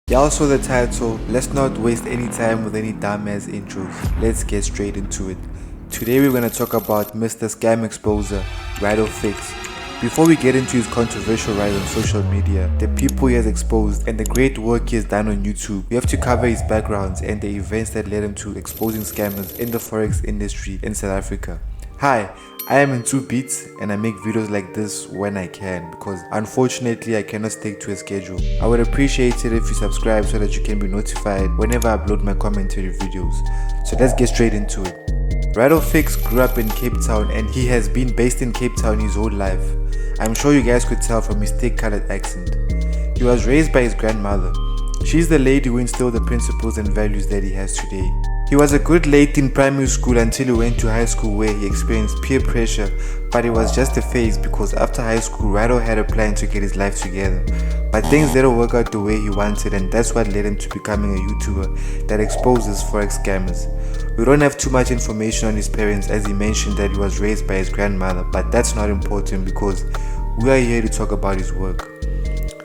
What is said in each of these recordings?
Y'all saw the title. Let's not waste any time with any dumbass intros. Let's get straight into it. Today we're going to talk about Mr. Scam Exposer, Rydall Ficks. Before we get into his controversial rise on social media, the people he has exposed, and the great work he has done on YouTube, we have to cover his backgrounds and the events that led him to exposing scammers in the forex industry in South Africa. Hi, I am in 2 beats and I make videos like this when I can because unfortunately I cannot stick to a schedule. I would appreciate it if you subscribe so that you can be notified whenever I upload my commentary videos. So let's get straight into it. Rydall Ficks grew up in Cape Town and he has been based in Cape Town his whole life. I'm sure you guys could tell from his thick colored accent. He was raised by his grandmother. She's the lady who instilled the principles and values that he has today. He was a good late in primary school until he went to high school where he experienced peer pressure, but it was just a phase because after high school Rydall had a plan to get his life together. But things didn't work out the way he wanted, and that's what led him to becoming a YouTuber that exposes forex scammers. We don't have too much information on his parents as he mentioned that he was raised by his grandmother, but that's not important because we are here to talk about his work.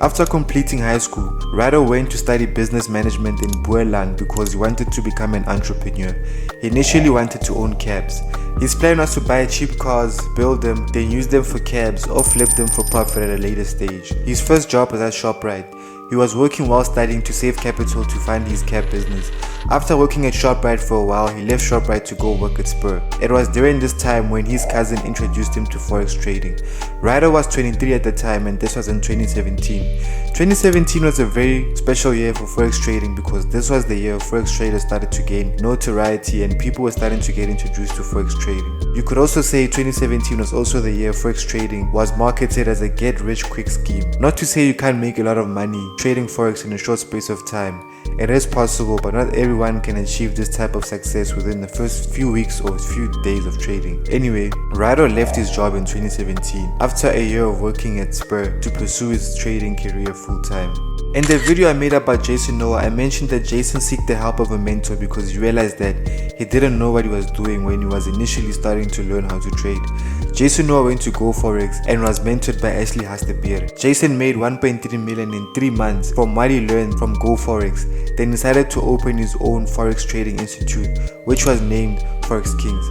After completing high school, Rydall went to study business management in Boelang because he wanted to become an entrepreneur. He initially wanted to own cabs. His plan was to buy cheap cars, build them, then use them for cabs or flip them for profit at a later stage. His first job was at ShopRite. He was working while studying to save capital to fund his cab business. After working at ShopRite for a while, he left ShopRite to go work at Spur. It was during this time when his cousin introduced him to forex trading. Rydall was 23 at the time and this was in 2017. 2017 was a very special year for forex trading because this was the year forex traders started to gain notoriety and people were starting to get introduced to forex trading. You could also say 2017 was also the year forex trading was marketed as a get-rich-quick scheme. Not to say you can't make a lot of money trading forex in a short space of time. It is possible, but not everyone can achieve this type of success within the first few weeks or few days of trading. Anyway, Rydall left his job in 2017 after a year of working at Spur to pursue his trading career full-time. In the video I made about Jason Noah, I mentioned that Jason sought the help of a mentor because he realized that he didn't know what he was doing when he was initially starting to learn how to trade. Jason Noah went to Go Forex and was mentored by Ashley Hastebeer. Jason made 1.3 million in 3 months from what he learned from Go Forex, then decided to open his own forex trading institute, which was named Forex Kings.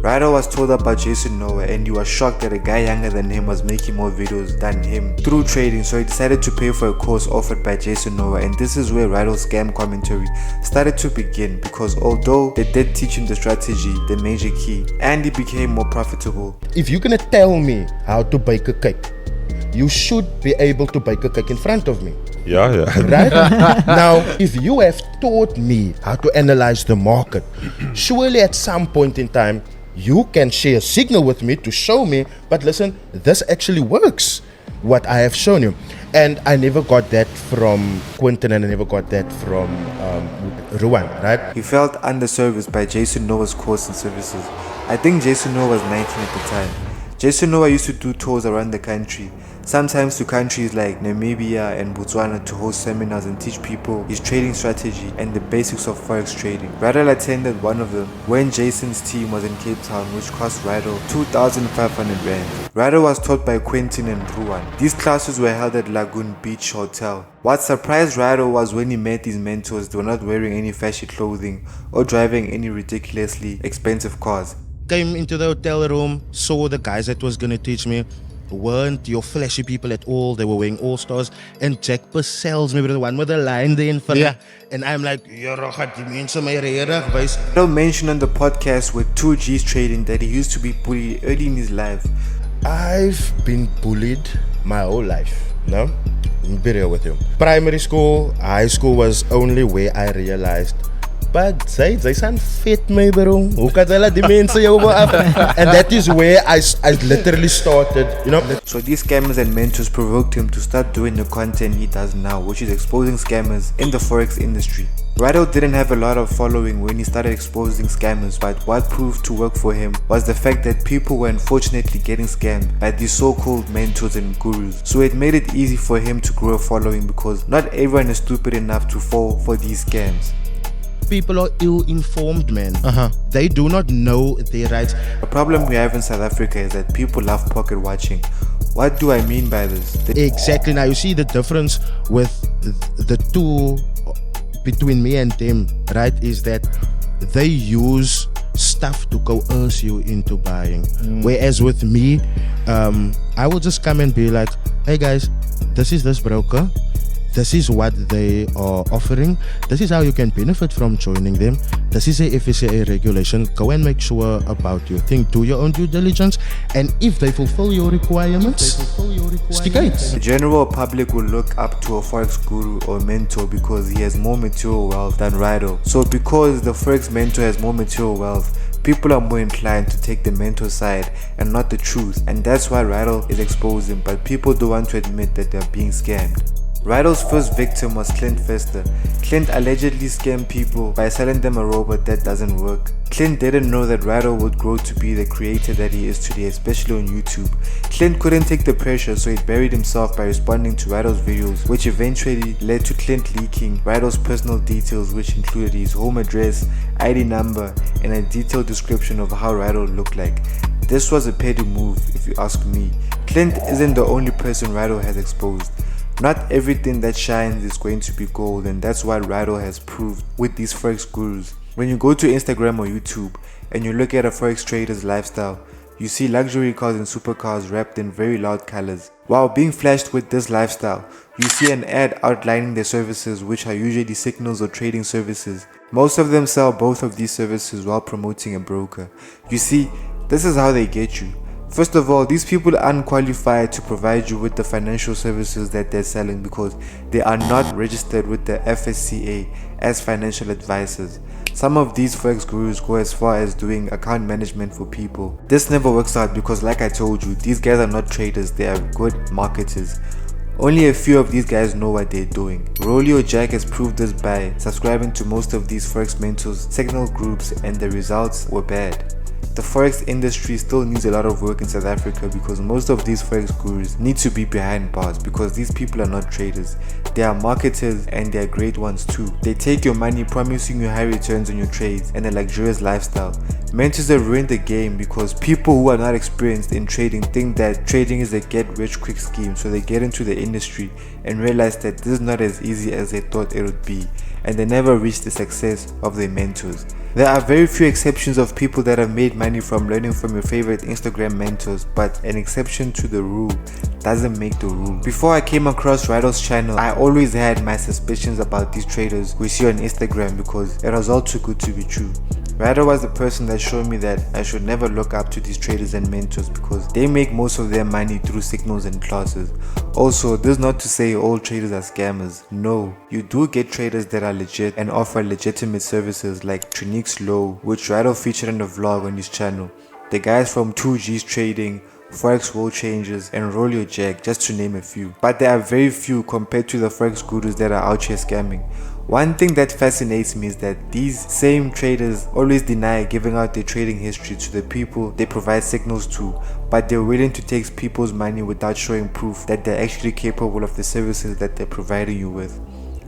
Rydall was told about Jason Noah and he was shocked that a guy younger than him was making more videos than him through trading, so he decided to pay for a course offered by Jason Noah, and this is where Rydall's scam commentary started to begin because although they did teach him the strategy, the major key, and he became more profitable. If you're gonna tell me how to bake a cake, you should be able to bake a cake in front of me. Yeah. Right? Now, if you have taught me how to analyze the market, surely at some point in time, you can share a signal with me to show me, but listen, this actually works, what I have shown you. And I never got that from Quentin and I never got that from Ruan, right? He felt underserviced by Jason Noah's course and services. I think Jason Noah was 19 at the time. Jason Noah used to do tours around the country, sometimes to countries like Namibia and Botswana to host seminars and teach people his trading strategy and the basics of forex trading. Rydall attended one of them when Jason's team was in Cape Town, which cost Rydall 2,500 rand. Rydall was taught by Quentin and Ruan. These classes were held at Lagoon Beach Hotel. What surprised Rydall was when he met his mentors, they were not wearing any flashy clothing or driving any ridiculously expensive cars. Came into the hotel room, saw the guys that was gonna teach me weren't your flashy people at all. They were wearing all stars, and Jack Purcell's maybe the one with the line there in front. Yeah. And I'm like, Rydall mentioned on the podcast with 2G's trading that he used to be bullied early in his life. I've been bullied my whole life. No, be real with you. Primary school, high school was only where I realized, but sy zijn fit, my bro. Hoe kan hulle die mense jou af? And that is where I literally started, you know. So these scammers and mentors provoked him to start doing the content he does now, which is exposing scammers in the forex industry. Rydall didn't have a lot of following when he started exposing scammers, but what proved to work for him was the fact that people were unfortunately getting scammed by these so-called mentors and gurus. So it made it easy for him to grow a following because not everyone is stupid enough to fall for these scams. People are ill-informed, man. They do not know their rights. The problem we have in South Africa is that people love pocket watching. What do I mean by this? Exactly. Now you see the difference with the two between me and them, right, is that they use stuff to coerce you into buying. Whereas with me, I will just come and be like, hey guys, this is this broker, this is what they are offering, this is how you can benefit from joining them, this is a FSCA regulation, go and make sure about your thing, do your own due diligence, and if they fulfill your requirements, stick it. The general public will look up to a forex guru or mentor because he has more material wealth than Rydall. So because the forex mentor has more material wealth, people are more inclined to take the mentor side and not the truth, and that's why Rydall is exposing, but people don't want to admit that they're being scammed. Rydall's first victim was Clint Fester. Clint allegedly scammed people by selling them a robot that doesn't work. Clint didn't know that Rydall would grow to be the creator that he is today, especially on YouTube. Clint couldn't take the pressure, so he buried himself by responding to Rydall's videos, which eventually led to Clint leaking Rydall's personal details, which included his home address, ID number, and a detailed description of how Rydall looked like. This was a petty move, if you ask me. Clint isn't the only person Rydall has exposed. Not everything that shines is going to be gold, and that's what Rydall has proved with these forex gurus. When you go to Instagram or YouTube and you look at a forex trader's lifestyle, you see luxury cars and supercars wrapped in very loud colors. While being flashed with this lifestyle, you see an ad outlining their services, which are usually signals or trading services. Most of them sell both of these services while promoting a broker. You see, this is how they get you. First of all, these people are unqualified to provide you with the financial services that they're selling because they are not registered with the FSCA as financial advisors. Some of these forex gurus go as far as doing account management for people. This never works out because, like I told you, these guys are not traders, they are good marketers. Only a few of these guys know what they're doing. Rolly or Jack has proved this by subscribing to most of these forex mentors' signal groups, and the results were bad. The forex industry still needs a lot of work in South Africa because most of these forex gurus need to be behind bars because these people are not traders. They are marketers, and they are great ones too. They take your money promising you high returns on your trades and a luxurious lifestyle. Mentors have ruined the game because people who are not experienced in trading think that trading is a get rich quick scheme, so they get into the industry and realize that this is not as easy as they thought it would be, and they never reach the success of their mentors. There are very few exceptions of people that have made money from learning from your favorite Instagram mentors, but an exception to the rule doesn't make the rule. Before I came across Rydall's channel, I always had my suspicions about these traders we see on Instagram because it was all too good to be true. Rydall was the person that showed me that I should never look up to these traders and mentors because they make most of their money through signals and classes. Also, this is not to say all traders are scammers. No, you do get traders that are legit and offer legitimate services like Trinix Low, which Rydall featured in a vlog on his channel. The guys from 2G's Trading, Forex World Changes, and Roll Your Jack, just to name a few. But there are very few compared to the forex gurus that are out here scamming. One thing that fascinates me is that these same traders always deny giving out their trading history to the people they provide signals to, but they're willing to take people's money without showing proof that they're actually capable of the services that they're providing you with.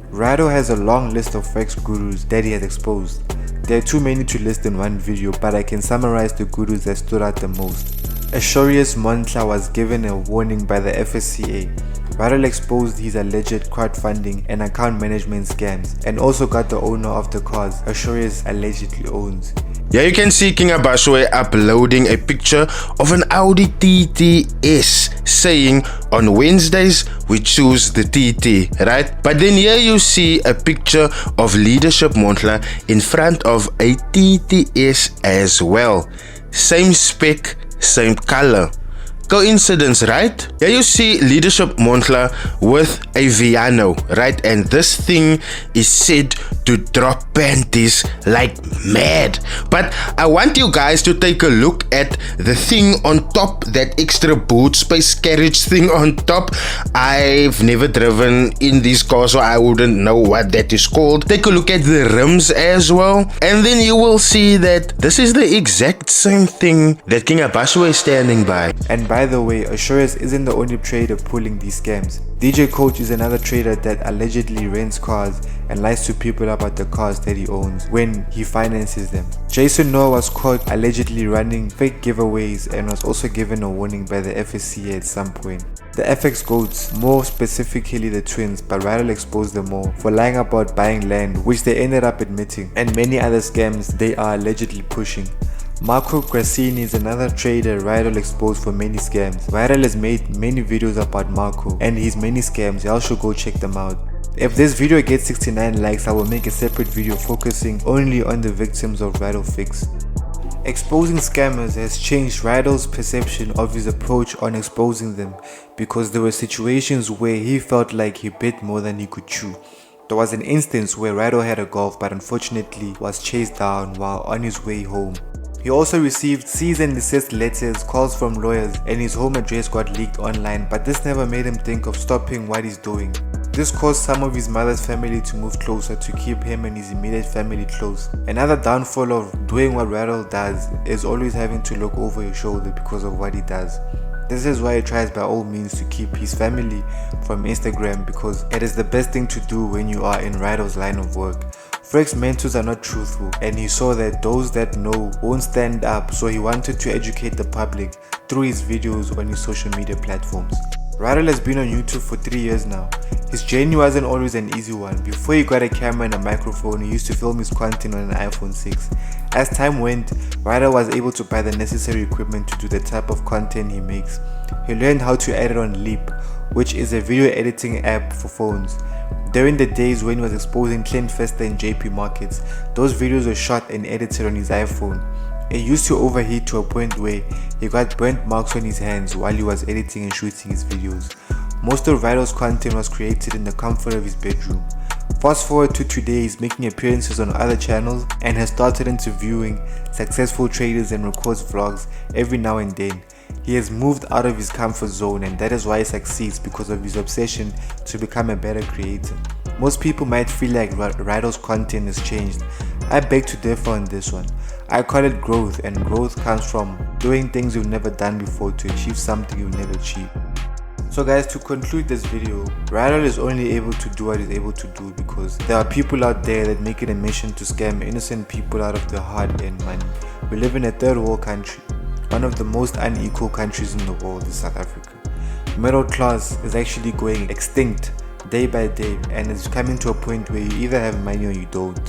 Rydall has a long list of forex gurus that he has exposed. There are too many to list in one video, but I can summarize the gurus that stood out the most. Ashorius Montla was given a warning by the FSCA. Rydall exposed his alleged crowdfunding and account management scams, and also got the owner of the cars Ashorius allegedly owns. Yeah, you can see King Abashwe uploading a picture of an Audi TTS saying on Wednesdays we choose the TT, right? But then here you see a picture of Leadership Montla in front of a TTS as well. Same spec, same color. Coincidence, right? Here you see Leadership Montla with a Viano, right? And this thing is said to drop panties like mad. But I want you guys to take a look at the thing on top, that extra boot space carriage thing on top. I've never driven in these cars, so I wouldn't know what that is called. Take a look at the rims as well, and then you will see that this is the exact same thing that King Abashwe is standing by. And by the way, Ashorius isn't the only trader pulling these scams. DJ Choch is another trader that allegedly rents cars and lies to people about the cars that he owns when he finances them. Jason Noah was caught allegedly running fake giveaways and was also given a warning by the FSCA at some point. The fxgoats, more specifically the twins, but Rydall exposed them all for lying about buying land, which they ended up admitting, and many other scams they are allegedly pushing. Marco Grassini is another trader Rydall exposed for many scams. Rydall has made many videos about Marco and his many scams. Y'all should go check them out. If this video gets 69 likes, I will make a separate video focusing only on the victims of Rydall Ficks. Exposing scammers has changed Rydall's perception of his approach on exposing them, because there were situations where he felt like he bit more than he could chew. There was an instance where Rydall had a golf but unfortunately was chased down while on his way home. He also received cease and desist letters, calls from lawyers, and his home address got leaked online, but this never made him think of stopping what he's doing. This caused some of his mother's family to move closer to keep him and his immediate family close. Another downfall of doing what Rydall does is always having to look over your shoulder because of what he does. This is why he tries by all means to keep his family from Instagram, because it is the best thing to do when you are in Rydall's line of work. Frek's mentors are not truthful, and he saw that those that know won't stand up, so he wanted to educate the public through his videos on his social media platforms. Rydall has been on YouTube for 3 years now. His journey wasn't always an easy one. Before he got a camera and a microphone, he used to film his content on an iPhone 6. As time went, Rydall was able to buy the necessary equipment to do the type of content he makes. He learned how to edit on Leap, which is a video editing app for phones. During the days when he was exposing Clint Fester and JP Markets, those videos were shot and edited on his iPhone. It used to overheat to a point where he got burnt marks on his hands while he was editing and shooting his videos. Most of Rydall's content was created in the comfort of his bedroom. Fast forward to today, he's making appearances on other channels and has started interviewing successful traders and records vlogs every now and then. He has moved out of his comfort zone, and that is why he succeeds, because of his obsession to become a better creator. Most people might feel like Rydall's content has changed. I beg to differ on this one. I call it growth, and growth comes from doing things you've never done before to achieve something you've never achieved. So guys, to conclude this video, Rydall is only able to do what he's able to do because there are people out there that make it a mission to scam innocent people out of their hard-earned money. We live in a third world country. One of the most unequal countries in the world is South Africa. Middle class is actually going extinct day by day, and it's coming to a point where you either have money or you don't.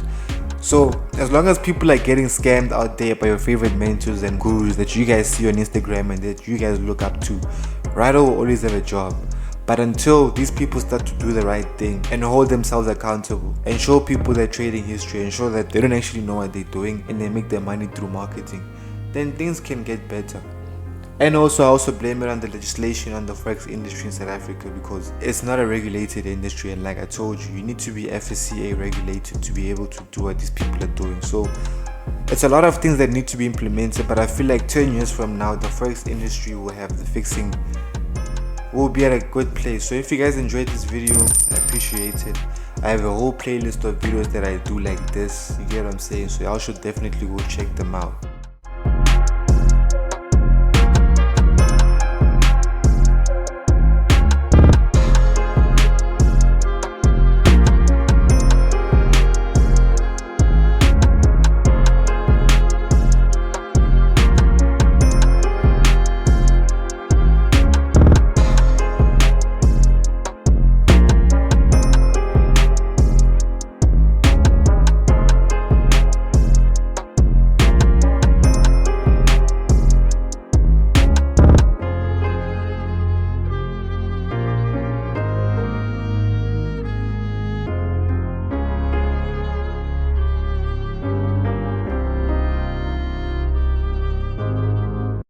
So as long as people are getting scammed out there by your favorite mentors and gurus that you guys see on Instagram and that you guys look up to, Rydall will always have a job. But until these people start to do the right thing and hold themselves accountable and show people their trading history and show that they don't actually know what they're doing and they make their money through marketing, then things can get better. And also I also blame it on the legislation on the forex industry in South Africa, because it's not a regulated industry, and like I told you, you need to be FSCA regulated to be able to do what these people are doing. So it's a lot of things that need to be implemented, but I feel like 10 years from now the forex industry will have the fixing, will be at a good place. So if you guys enjoyed this video, I appreciate it. I have a whole playlist of videos that I do like this, you get what I'm saying, so y'all should definitely go check them out.